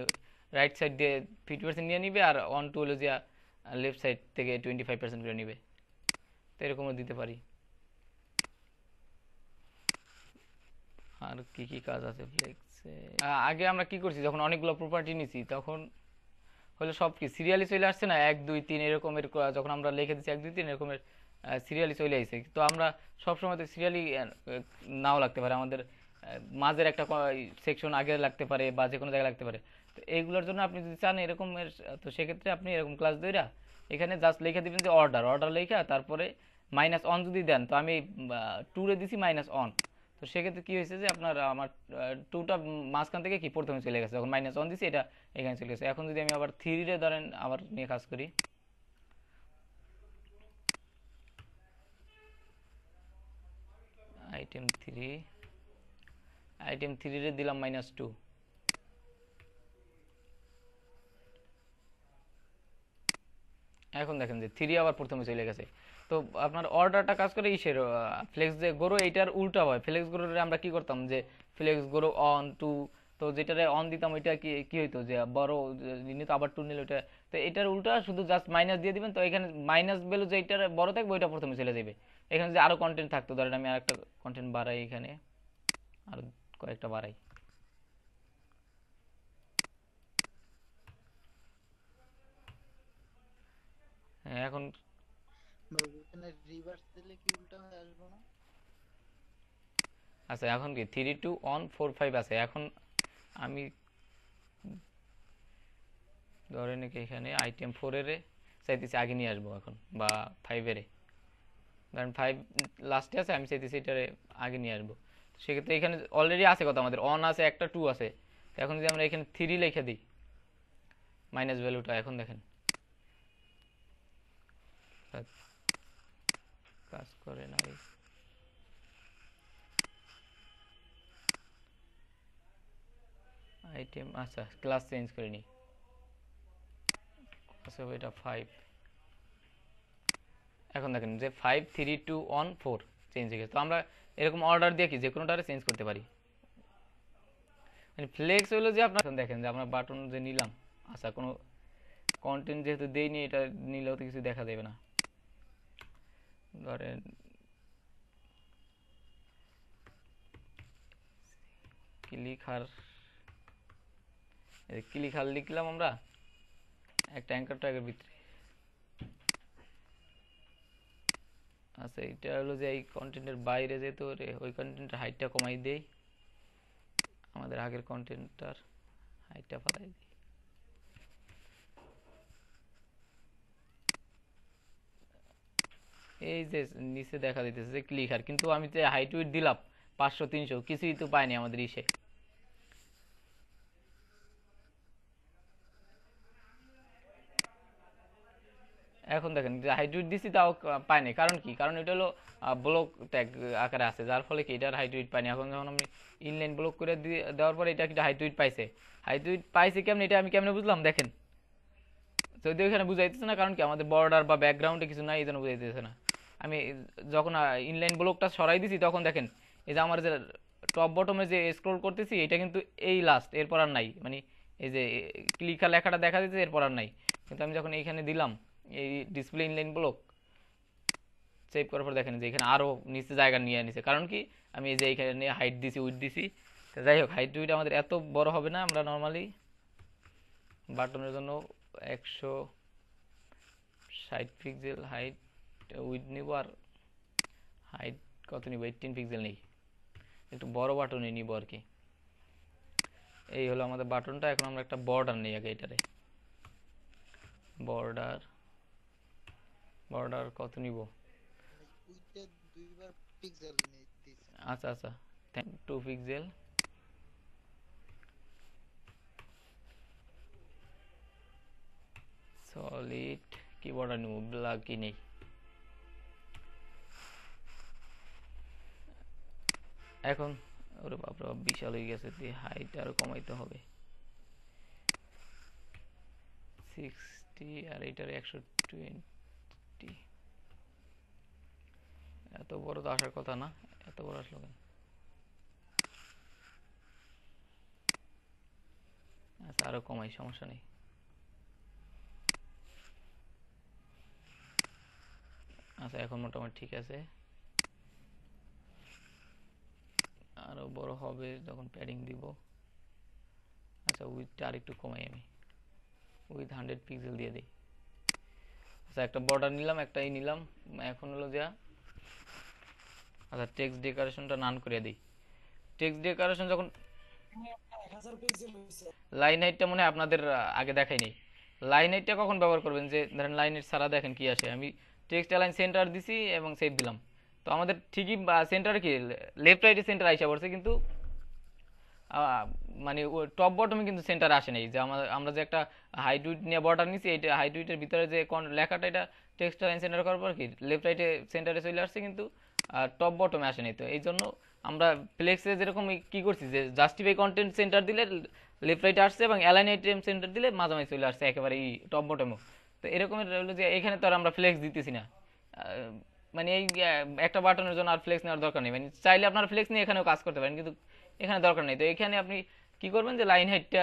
রাইট সাইড দিয়ে 50% নিয়ে নিবে আর অন টু হলো যে লেফট সাইড থেকে 25% করে নিবে। তো এরকমও দিতে পারি। আর কি কি কাজ আছে ফ্লেক্সে, আগে আমরা কি করছি যখন অনেকগুলো প্রপার্টি নিছি তখন হলো সব কি সিরিয়ালি চলে আসছে না, 1 2 3 এরকমের যখন আমরা লিখে দিচ্ছি 1 2 3 এরকমের সিরিয়ালি চলে আসছে। তো আমরা সবসময় তো সিরিয়ালি নাও লাগতে পারে, আমাদের মাঝের একটা সেকশন আগে লাগতে পারে বা যে কোনো জায়গায় লাগতে পারে। তো এইগুলোর জন্য আপনি যদি চান এরকমের, তো সেক্ষেত্রে আপনি এরকম ক্লাস দইরা এখানে জাস্ট লিখে দিবেন যে অর্ডার লেখা, তারপরে মাইনাস অন যদি দেন, তো আমি টুরে দিছি মাইনাস অন, তো সেক্ষেত্রে কি হয়েছে যে আপনার আমার টুটা মাঝখান থেকে কি প্রথমে চলে গেছে, যখন মাইনাস অন দিছি এটা এখানে চলে গেছে। এখন যদি আমি আবার থ্রিরে ধরেন আবার নিয়ে কাজ করি, আইটেম থ্রিরে দিলাম মাইনাস টু, এখন দেখেন যে থ্রি আবার প্রথমে চলে গেছে। তো আপনার অর্ডারটা কাজ করে ইসের ফ্লেক্স যে গ্রো এইটার উল্টা হয়। ফ্লেক্স গ্রোরে আমরা কি করতাম যে ফ্লেক্স গ্রো অন টু, তো যেটারে অন দিতাম ওইটা কি কি হইতো যে বড় নিত, আবার টু নিলে ওইটা, তো এটার উল্টা শুধু জাস্ট মাইনাস দিয়ে দিবেন, তো এখানে মাইনাস ভ্যালু যেটার বড় থাকবে ওইটা প্রথমে চলে যাবে। এখানে যে আরো কন্টেন্ট থাকতো, ধরেন আমি আরেকটা কন্টেন্ট বাড়াই, এখানে আরো কয়েকটা বাড়াই। হ্যাঁ, এখন রিভার্স দিলে কি উল্টা হয়ে আসবে না? আচ্ছা, এখন কি 3 2 1 4 5 আছে। এখন আমি ধরে নাকি এখানে আইটেম 4 এর চাইতেছি আগে নিয়ে আসবো এখন, বা 5 এর, ধরেন 5 লাস্টে আছে, আমি চাইতেছি এটারে আগে নিয়ে আসবো। সেক্ষেত্রে এখানে অলরেডি আছে কত, আমাদের অন আছে একটা, টু আছে। তো এখন যদি আমরা এখানে 3 লিখে দিই মাইনাস ভ্যালুটা, এখন দেখেন কাজ করে না। আইটেম, আচ্ছা ক্লাস চেঞ্জ করে নিই, আচ্ছা এটা 5। এখন দেখেন যে 5 3 2 1 4 চেঞ্জ হয়ে গেছে। তো আমরা এরকম অর্ডার দিয়ে কি যে কোনোটারে চেঞ্জ করতে পারি। মানে ফ্লেক্স হলো যে আপনার দেখেন যে আমরা বাটন যে নিলাম, আচ্ছা কোনো কন্টেন্ট যেহেতু দেইনি, এটা নিলেও তো কিছু দেখা যাবে না। ধরেন ক্লিকার লিখলাম আমরা একটা অ্যাঙ্কার ট্যাগের ভিতরে। আচ্ছা এটা হলো যে এই কন্টেন্টের বাইরে যেহেতু ওই কন্টেন্টের হাইটটা কমাই দেই, আমাদের আগের কন্টেন্টটার হাইটটা বাড়াই দিই। এই যে নিচে দেখা দিতেছে যে ক্লিকার, কিন্তু আমি যে হাইট উইডথ দিলাম 500 300 কিছুই তো পাইনি আমাদের ইসে। এখন দেখেন যে হাইট উইডথ দিছি তাও পাইনি, কারণ কি, কারণ এটা হলো ব্লক ট্যাগ আকারে আছে, যার ফলে কি এটার হাইট উইডথ পাইনি। এখন যখন আমি ইনলাইন ব্লক করে দেওয়ার পরে এটা কিন্তু হাইট উইডথ পাইছে। হাইট উইডথ পাইছে কেমন, এটা আমি কেমনে বুঝলাম দেখেন, যদিও এখানে বুঝাইতেছে না, কারণ কি আমাদের বর্ডার বা ব্যাকগ্রাউন্ডে কিছু নাই, এই জন্য বুঝাইতেছে না। আমি যখন ইনলাইন ব্লকটা সরাই দিছি, তখন দেখেন এই যে আমার যে টপ বটমে যে স্ক্রল করতেছি, এটা কিন্তু এই লাস্ট, এরপর আর নাই। মানে এই যে ক্লিকা লেখাটা দেখা দিতেছে, এরপর আর নাই। কিন্তু আমি যখন এইখানে দিলাম এই ডিসপ্লে ইনলাইন ব্লক সেভ করার পর দেখেন যে এখানে আরও নিচে জায়গা নিয়ে নিছে, কারণ কি আমি এই যে এইখানে হাইট দিছি উইথ দিছি। তো যাই হোক, হাইট উইথ আমাদের এত বড় হবে না, আমরা নর্মালি বাটনের জন্য 160 পিক্সেল হাইট উইথ নিব, আর হাইট কত নিব, 18 পিক্সেল নেই, একটু বড় বাটনই নিব আর কি। এই হলো আমাদের বাটনটা। এখন আমরা একটা বর্ডার নিই আগে এটারে, বর্ডার বর্ডার কত নিব, উইতে দুইবার পিক্সেল দিয়েছে। আচ্ছা আচ্ছা 2 পিক্সেল। সলিড কি বর্ডার নিব, ব্ল্যাক কি নেই। এখন ওরে বাপরে বাপ বিশাল হয়ে গেছে, দিয়ে হাইট আরো কমাইতে হবে 60, আর এটার 120। এত বড় তো আসার কথা না, এত বড় আসলো কেন। আচ্ছা আরো কমাই, সমস্যা নেই। আচ্ছা এখন মোটামুটি ঠিক আছে, আরো বড় হবে যখন প্যাডিং দিব। আচ্ছা উইথটা আরেকটু কমাই, আমি উইথ 100 পিক্সেল দিয়ে দিই। আচ্ছা একটা বর্ডার নিলাম, একটা এই নিলাম। এখন হলো যা, আচ্ছা টেক্সট ডেকোরেশনটা নান করে দিই। টেক্সট ডেকোরেশন যখন লাইন হাইটটা মনে হয় আপনাদের আগে দেখাই নেই। লাইন হাইটটা কখন ব্যবহার করবেন, যে ধরেন লাইন হাইট ছাড়া দেখেন কি আসে, আমি টেক্সট অ্যালাইন সেন্টার দিছি এবং সেভ দিলাম। তো আমাদের ঠিকই সেন্টার কি লেফট রাইটে সেন্টার আইসা পড়ছে, কিন্তু মানে টপ বটমে কিন্তু সেন্টার আসে নাই। যে আমরা যে একটা হাইট উইড নিয়ে বর্ডার নিছি, এইটা হাইট উইডের ভিতরে যে লেখাটা, এটা টেক্সট লাইন সেন্টার করার পর কি লেফট রাইটে সেন্টারে চলে আসছে, কিন্তু টপ বটমে আসে নাই। তো এই জন্য আমরা ফ্লেক্সে যেরকম কি করছি যে জাস্টিফাই কন্টেন্ট সেন্টার দিলে লেফট রাইটে আসছে, এবং অ্যালাইন আইটেম সেন্টার দিলে মাঝামাঝি চলে আসছে একেবারে এই টপ বটমে। তো এরকমের হলো যে এখানে তো আর আমরা ফ্লেক্স দিতেছি না। মানে এই একটা বাটনের জন্য আর ফ্লেক্স নেওয়ার দরকার নেই। মানে চাইলে আপনার ফ্লেক্স নিয়ে এখানেও কাজ করতে পারেন, কিন্তু এখানে দরকার নেই। তো এখানে আপনি কি করবেন যে লাইন হাইটটা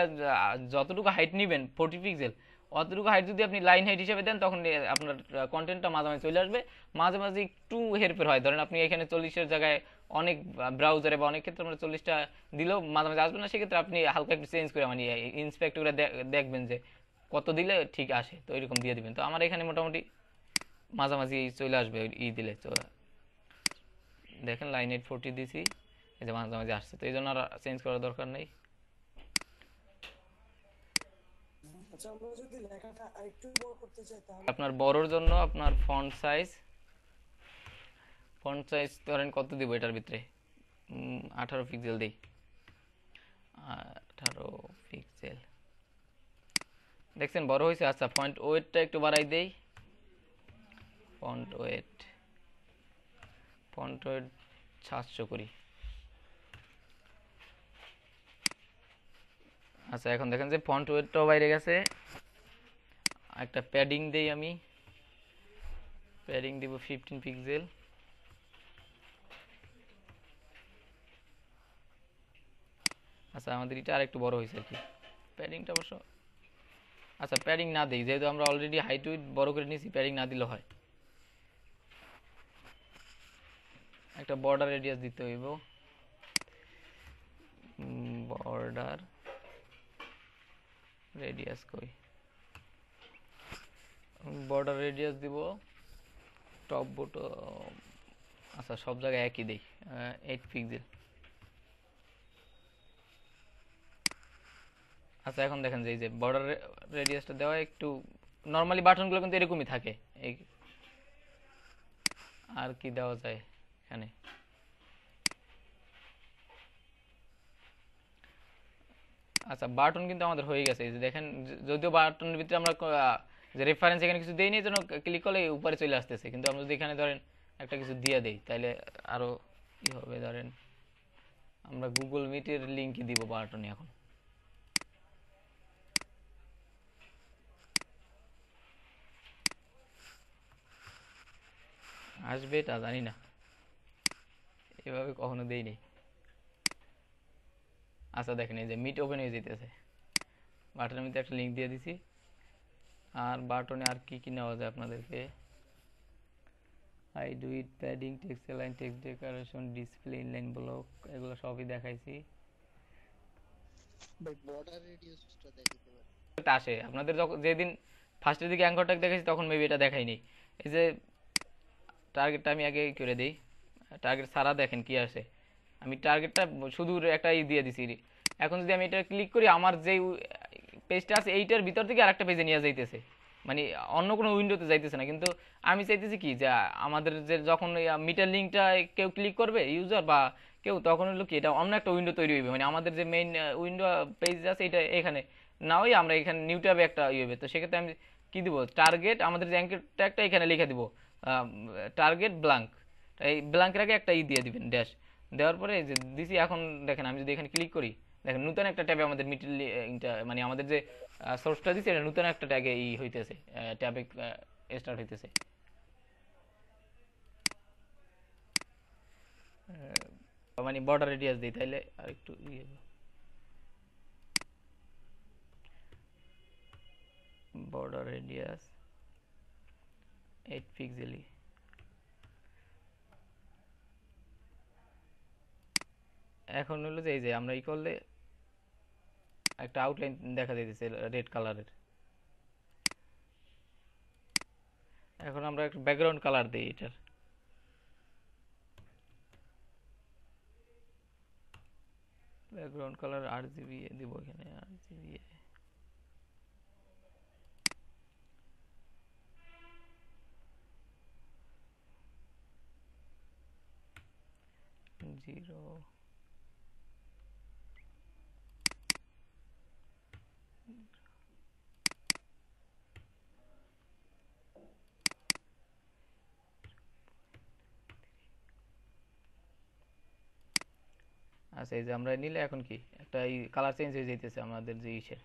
যতটুকু হাইট নেবেন 40 পিক্সেল, অতটুকু হাইট যদি আপনি লাইন হাইট হিসেবে দেন, তখন আপনার কন্টেন্টটা মাঝামাঝি চলে আসবে। মাঝে মাঝে একটু হেরফের হয়, ধরেন আপনি এখানে 40-এর জায়গায় অনেক ব্রাউজারে বা অনেক ক্ষেত্রে আমরা 40টা দিলেও মাঝে মাঝে আসবে না, সেক্ষেত্রে আপনি হালকা একটু চেঞ্জ করে মানে ইন্সপেক্ট করে দেখবেন যে কত দিলে ঠিক আসে, তো এরকম দিয়ে দিবেন। তো আমার এখানে মোটামুটি মাঝামাঝি চলে আসবে দিলে। তো দেখেন লাইন 840 দিছি, এই যে মাঝামাঝি আসছে, তো এই জন্য আর চেঞ্জ করার দরকার নেই। আচ্ছা, আমরা যদি লেখাটা আরেকটু বড় করতে চাই তাহলে? আপনার বড়র জন্য আপনার ফন্ট সাইজ ধরেন কত দিব এটার ভিতরে, 18 পিক্সেল দিই, 18 পিক্সেল। দেখছেন বড় হয়েছে। আচ্ছা, ফন্ট ওয়েটটা একটু বাড়াই দেই। ফন্ট ওয়েট 700 করি। আচ্ছা, এখন দেখেন যে ফন্ট ওয়েটটাও বাইরে গেছে। একটা প্যাডিং দেই, আমি প্যাডিং দিব 15 পিক্সেল। আচ্ছা, আমাদের এটা আর একটু বড় হয়েছে আর কি প্যাডিংটা অবশ্য। আচ্ছা, প্যাডিং না দেই, যেহেতু আমরা অলরেডি হাইট উইড বড় করে নিয়েছি, প্যাডিং না দিলে হয়। একটা বর্ডার রেডিয়াস দিতে হইব, বর্ডার রেডিয়াস কই, বর্ডার রেডিয়াস দিব টপ বটম। আচ্ছা, সব জায়গায় একই দেই, 8 পিক্সেল। আচ্ছা, এখন দেখেন যে এই যে বর্ডার রেডিয়াসটা দেওয়া একটু, নর্মালি বাটনগুলো কিন্তু এরকমই থাকে। এই আর কি দেওয়া যায় এখানে, আচ্ছা বাটন কিন্তু আমাদের হয়ে গেছে। এই যে দেখেন, যদিও বাটনের ভিতরে আমরা যে রেফারেন্স এখানে কিছু দেই নি, জন্য ক্লিক করলে উপরে চলে আসতেছে, কিন্তু আমরা যদি এখানে ধরেন একটা কিছু দিয়ে দেই, তাহলে আরো কি হবে। ধরেন আমরা গুগল মিটের লিঙ্কই দিব বাটনে, এখন আসবে তা জানি না, এভাবে কখনো দেই নেই। আচ্ছা দেখেন, এই যে মিট ওপেন হয়ে যেতেছে, বাটনের মধ্যে একটা লিঙ্ক দিয়ে দিছি। আর বাটনে আর কি কি নেওয়া যায় আপনাদেরকে, I do it, padding, text line, text decoration, display, inline block, এগুলো সবই দেখাইছি। ভাই বর্ডার রেডিয়াসটা দেখাইতে পারি? এটা আসে আপনাদের যখন যেদিন ফার্স্টের দিকে অ্যাঙ্করটা দেখাইছি, তখন মেবি এটা দেখাইনি। এই যে টার্গেটটা আমি আগে করে দিই, টার্গেট সারা দেখেন কি আসে। আমি টার্গেটটা শুধু একটা দিয়ে দিছি। এখন যদি আমি এটা ক্লিক করি, আমার যে পেজটা আছে এইটার ভিতর থেকে আরেকটা পেজে নিয়ে যাইতেছে, মানে অন্য কোনো উইন্ডোতে যাইতেছে না। কিন্তু আমি চাইতেছি কি, যে আমাদের যে যখন মিটার লিঙ্কটা কেউ ক্লিক করবে ইউজার বা কেউ, তখন হলো কি এটা অন্য একটা উইন্ডো তৈরি হইবে, মানে আমাদের যে মেইন উইন্ডো পেজ আছে এটা এখানে না হই, আমরা এখানে নিউ ট্যাবে একটা ইয়ে হবে। তো সেক্ষেত্রে আমি কি দিব, টার্গেট, আমাদের যে অ্যাঙ্কের ট্যাগটা এখানে লিখে দিব টার্গেট ব্ল্যাঙ্ক। এই ব্ল্যাঙ্কের আগে একটা দিয়ে দিবেন ড্যাশ, দেওয়ার পরে যে দিছি। এখন দেখেন আমি যদি এখানে ক্লিক করি, দেখেন নতুন একটা ট্যাবে আমাদের মিডল, মানে আমাদের যে সোর্সটা দিচ্ছে এটা নতুন একটা ট্যাগে হইতেছে, ট্যাবে স্টার্ট হইতেছে। মানে বর্ডার রেডিয়াস দিই, তাইলে আর একটু বর্ডার রেডিয়াস 8 পিক্সেলই। এখন হলো যে এই যে আমরা করলে একটা আউটলাইন দেখা যাইতেছে রেড কালারের। এখন আমরা একটা ব্যাকগ্রাউন্ড কালার দিই এটার, ব্যাকগ্রাউন্ড কালার RGB দিব এখানে, RGB। জিরো আচ্ছা, এই যে আমরা নিলে এখন কি একটা এই কালার চেঞ্জ হয়ে যাইতেছে আমাদের যে ইসের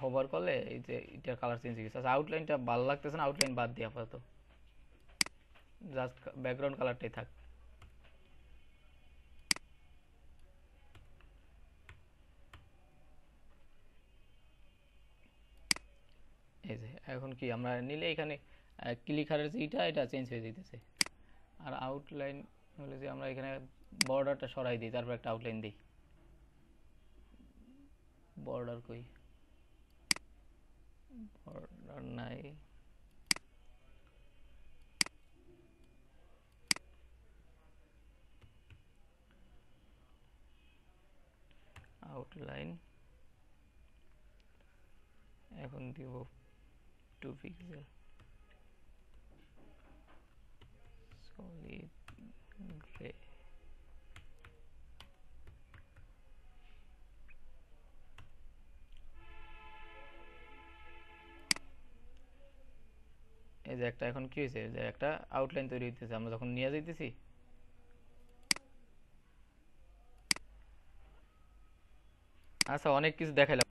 হোভার করলে এই যে এটার কালার চেঞ্জ হয়ে গেছে। আচ্ছা, আউটলাইনটা ভালো লাগতেছে না, আউটলাইন বাদ দিয়ে আপাতত জাস্ট ব্যাকগ্রাউন্ড কালারটাই থাক। এই যে এখন কি আমরা নিলে এখানে ক্লিকারের যে এটা চেঞ্জ হয়ে যেতেছে। আর আউটলাইন হলে যে আমরা এখানে বর্ডারটা সরাই দিই, তারপর একটা আউটলাইন দিই। বর্ডার কই, বর্ডার নাই। আউটলাইন এখন দিব 2 পিক্সেল সলিড গ্রে। এই যে একটা এখন কি হয়েছে, যে একটা আউটলাইন তৈরি হইতেছে আমরা যখন নিয়ে যাইতেছি। আচ্ছা, অনেক কিছু দেখাইলাম।